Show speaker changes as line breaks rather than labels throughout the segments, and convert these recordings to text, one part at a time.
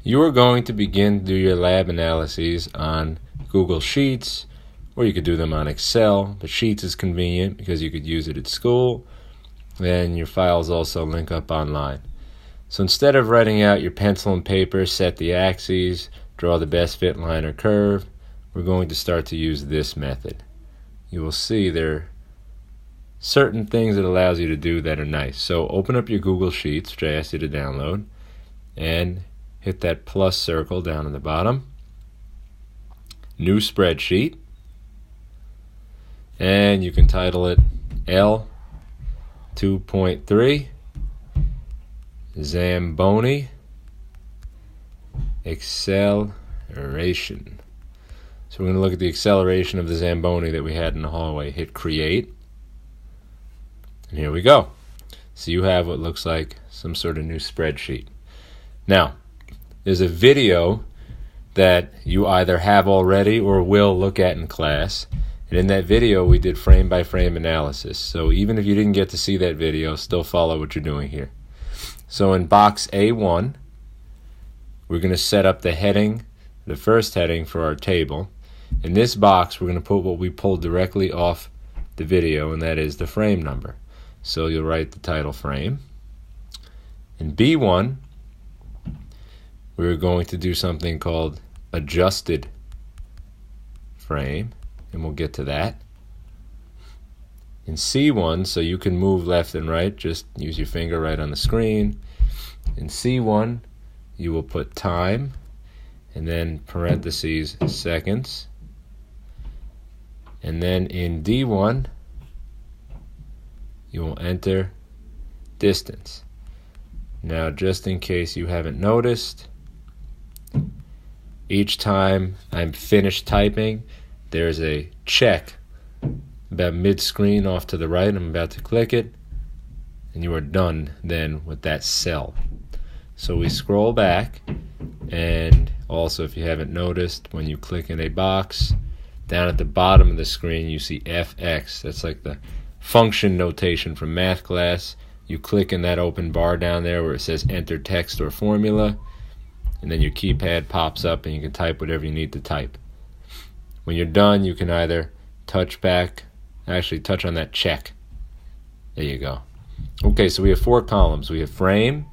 You are going to begin to do your lab analyses on Google Sheets, or you could do them on Excel, but Sheets is convenient because you could use it at school. Then your files also link up online. So instead of writing out your pencil and paper, set the axes, draw the best fit line or curve, we're going to start to use this method. You will see there are certain things it allows you to do that are nice. So open up your Google Sheets, which I asked you to download, and hit that plus circle down at the bottom. New spreadsheet. And you can title it L 2.3 Zamboni Acceleration. So we're going to look at the acceleration of the Zamboni that we had in the hallway. Hit create. And here we go. So you have what looks like some sort of new spreadsheet. Now, there's a video that you either have already or will look at in class. And in that video, we did frame-by-frame analysis. So even if you didn't get to see that video, still follow what you're doing here. So in box A1, we're going to set up the heading, the first heading for our table. In this box, we're going to put what we pulled directly off the video, and that is the frame number. So you'll write the title frame. In B1, we're going to do something called adjusted frame, and we'll get to that. In C1, so you can move left and right, just use your finger right on the screen. In C1, you will put time, and then parentheses seconds. And then in D1, you will enter distance. Now, just in case you haven't noticed, each time I'm finished typing, there's a check about mid-screen off to the right. I'm about to click it, and you are done then with that cell. So we scroll back, and also if you haven't noticed, when you click in a box, down at the bottom of the screen you see FX. That's like the function notation from math class. You click in that open bar down there where it says enter text or formula, and then your keypad pops up and you can type whatever you need to type. When you're done, you can either touch on that check. There you go. Okay, so we have 4 columns. We have frame,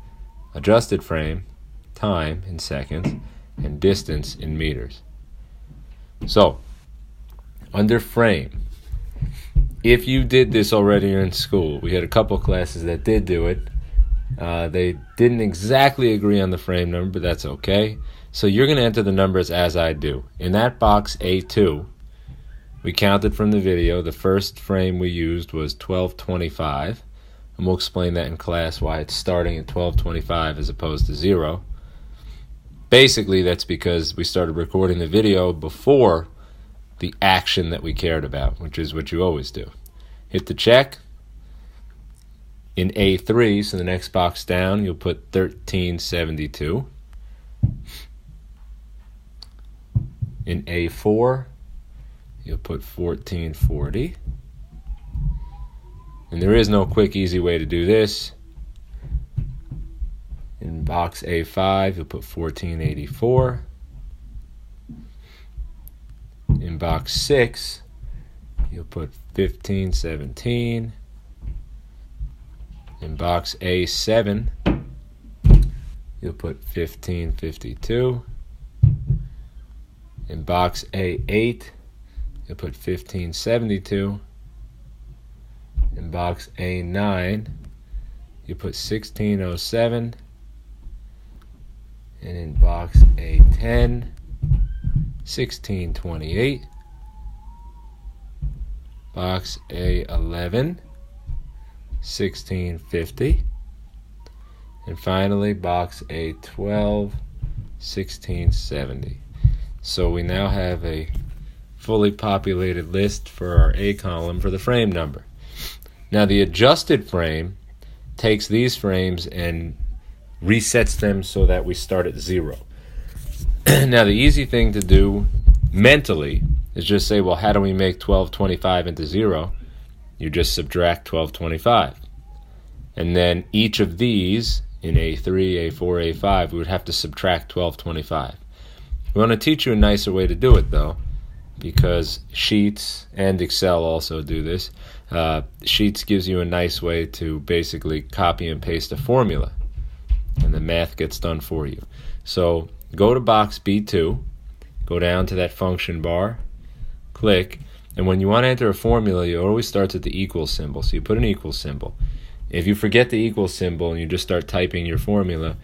adjusted frame, time in seconds, and distance in meters. So, under frame, if you did this already in school, we had a couple classes that did do it. They didn't exactly agree on the frame number, but that's okay. So you're going to enter the numbers as I do. In that box A2, we counted from the video. The first frame we used was 1225, and we'll explain that in class why it's starting at 1225 as opposed to 0. Basically, that's because we started recording the video before the action that we cared about, which is what you always do. Hit the check. In A3, so the next box down, you'll put 1372. In A4, you'll put 1440. And there is no quick, easy way to do this. In box A5, you'll put 1484. In box 6, you'll put 1517. In box A7, you'll put 1552. In box A8, you'll put 1572. In box A9, you put 1607. And in box A10, 1628. Box A11, 1650. And finally, box A12, 1670. So we now have a fully populated list for our A column for the frame number. Now the adjusted frame takes these frames and resets them so that we start at 0. Now the easy thing to do mentally is just say, well, how do we make 1225 into 0? You just subtract 1225. And then each of these in A3, A4, A5, we would have to subtract 1225. We want to teach you a nicer way to do it, though, because Sheets and Excel also do this. Sheets gives you a nice way to basically copy and paste a formula, and the math gets done for you. So go to box B2, go down to that function bar, click, and when you want to enter a formula, it always starts at the equal symbol. So you put an equal symbol. If you forget the equal symbol and you just start typing your formula,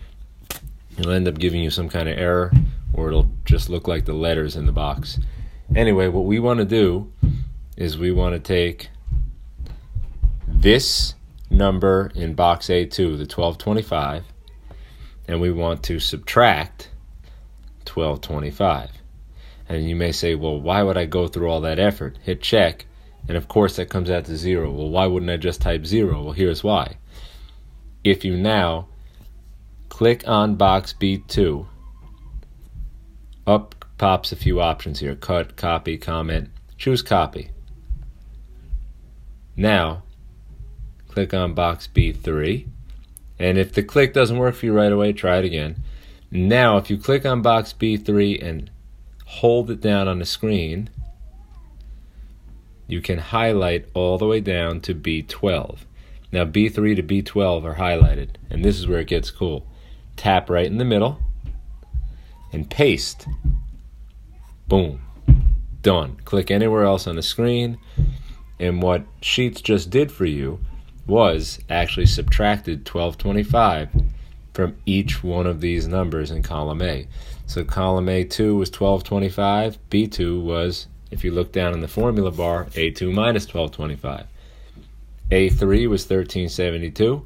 it'll end up giving you some kind of error, or it'll just look like the letters in the box. Anyway, what we want to do is we want to take this number in box A2, the 1225, and we want to subtract 1225. And you may say, well, why would I go through all that effort? Hit check, and of course that comes out to 0. Well, why wouldn't I just type 0? Well, here's why. If you now click on box B2, up pops a few options here: cut, copy, comment. Choose copy. Now, click on box B3, and if the click doesn't work for you right away, try it again. Now, if you click on box B3 and hold it down on the screen, you can highlight all the way down to B12. Now B3 to B12 are highlighted, and this is where it gets cool. Tap right in the middle and paste. Boom. Done. Click anywhere else on the screen, and what Sheets just did for you was actually subtracted 1225 from each one of these numbers in column A. So column A2 was 1225, B2 was, if you look down in the formula bar, A2 minus 1225. A3 was 1372.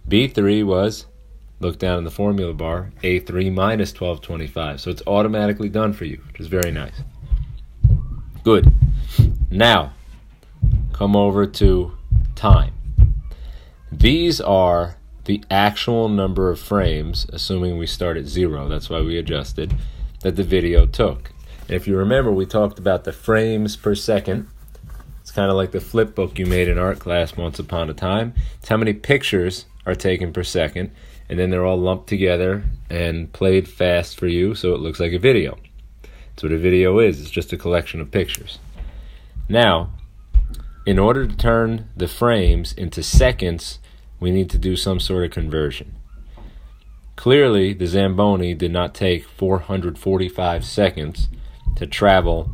B3 was, look down in the formula bar, A3 minus 1225. So it's automatically done for you, which is very nice. Good. Now, come over to time. These are the actual number of frames, assuming we start at 0, that's why we adjusted, that the video took. And if you remember, we talked about the frames per second. It's kind of like the flip book you made in art class once upon a time. It's how many pictures are taken per second, and then they're all lumped together and played fast for you so it looks like a video. That's what a video is. It's just a collection of pictures. Now, in order to turn the frames into seconds, we need to do some sort of conversion. Clearly, the Zamboni did not take 445 seconds to travel.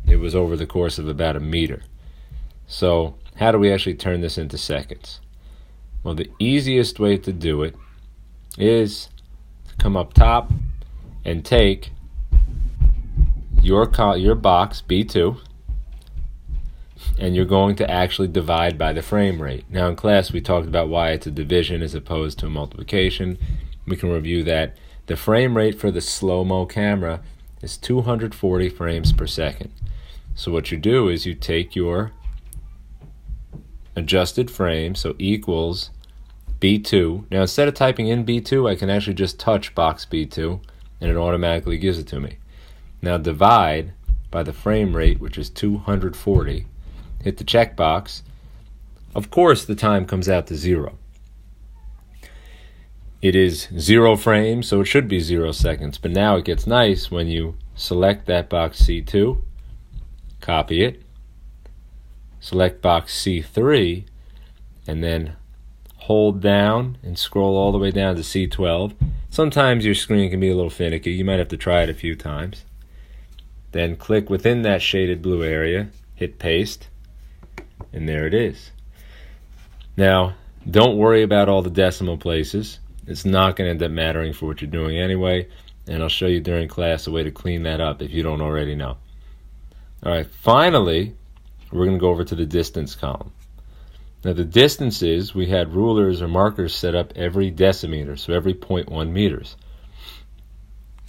It was over the course of about a meter. So, how do we actually turn this into seconds? Well, the easiest way to do it is to come up top and take your box, B2, and you're going to actually divide by the frame rate. Now in class we talked about why it's a division as opposed to a multiplication. We can review that. The frame rate for the slow-mo camera is 240 frames per second. So what you do is you take your adjusted frame, so equals B2. Now instead of typing in B2, I can actually just touch box B2 and it automatically gives it to me. Now divide by the frame rate, which is 240. Hit the checkbox. Of course, the time comes out to 0. It is 0 frames, so it should be 0 seconds. But now it gets nice when you select that box C2, copy it, select box C3, and then hold down and scroll all the way down to C12. Sometimes your screen can be a little finicky. You might have to try it a few times. Then click within that shaded blue area, hit paste, and there it is. Now, don't worry about all the decimal places. It's not going to end up mattering for what you're doing anyway, and I'll show you during class a way to clean that up if you don't already know. All right, finally, we're going to go over to the distance column. Now, the distances, we had rulers or markers set up every decimeter, so every 0.1 meters.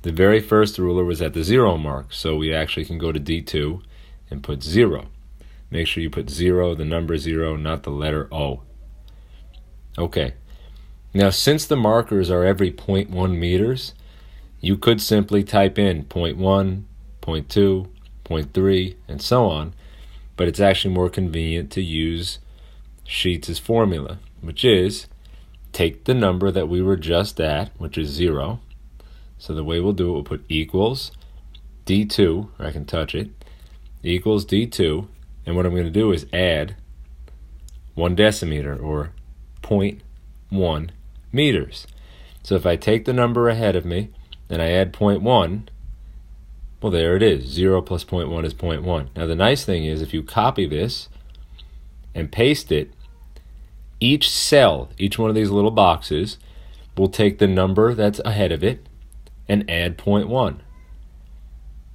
The very first ruler was at the 0 mark, so we actually can go to D2 and put 0. Make sure you put 0, the number 0, not the letter O. Okay. Now, since the markers are every 0.1 meters, you could simply type in 0.1, 0.2, 0.3, and so on, but it's actually more convenient to use Sheets' formula, which is take the number that we were just at, which is 0. So the way we'll do it, we'll put equals D2, or I can touch it, equals D2, and what I'm going to do is add 1 decimeter, or 0.1 meters. So if I take the number ahead of me, and I add 0.1, well, there it is. 0 plus 0.1 is 0.1. Now, the nice thing is, if you copy this and paste it, each cell, each one of these little boxes, will take the number that's ahead of it and add 0.1.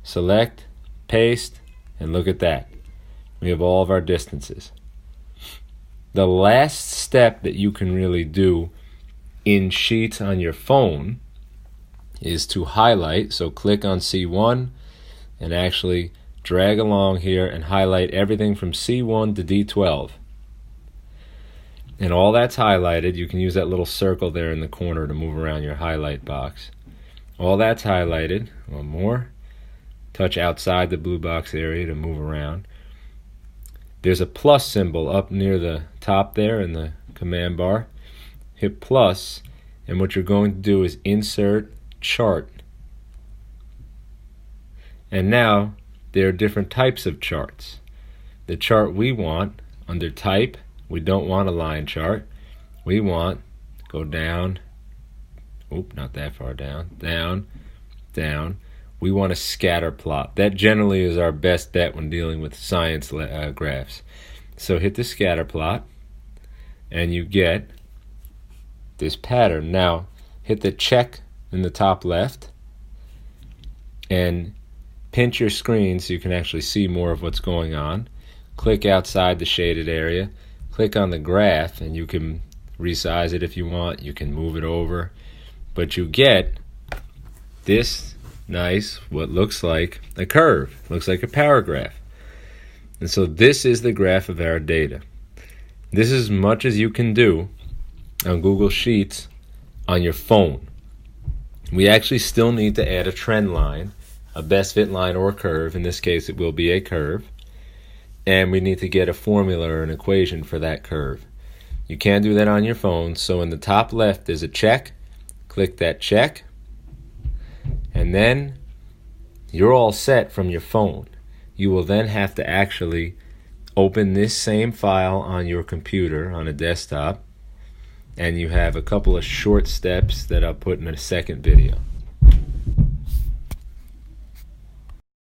Select, paste, and look at that. We have all of our distances. The last step that you can really do in Sheets on your phone is to highlight. So click on C1 and actually drag along here and highlight everything from C1 to D12. And all that's highlighted. You can use that little circle there in the corner to move around your highlight box. All that's highlighted. One more. Touch outside the blue box area to move around. There's a plus symbol up near the top there in the command bar. Hit plus, and what you're going to do is insert chart. And now there are different types of charts. The chart we want, under type, we don't want a line chart. We want, go down, not that far down, down. We want a scatter plot. That generally is our best bet when dealing with science graphs. So hit the scatter plot, and you get this pattern. Now, hit the check in the top left, and pinch your screen so you can actually see more of what's going on. Click outside the shaded area. Click on the graph, and you can resize it if you want. You can move it over. But you get this nice, what looks like a curve. Looks like a paragraph. And so this is the graph of our data. This is as much as you can do on Google Sheets on your phone. We actually still need to add a trend line, a best fit line or curve. In this case, it will be a curve. And we need to get a formula or an equation for that curve. You can't do that on your phone. So in the top left is a check. Click that check. And then you're all set from your phone. You will then have to actually open this same file on your computer, on a desktop, and you have a couple of short steps that I'll put in a second video.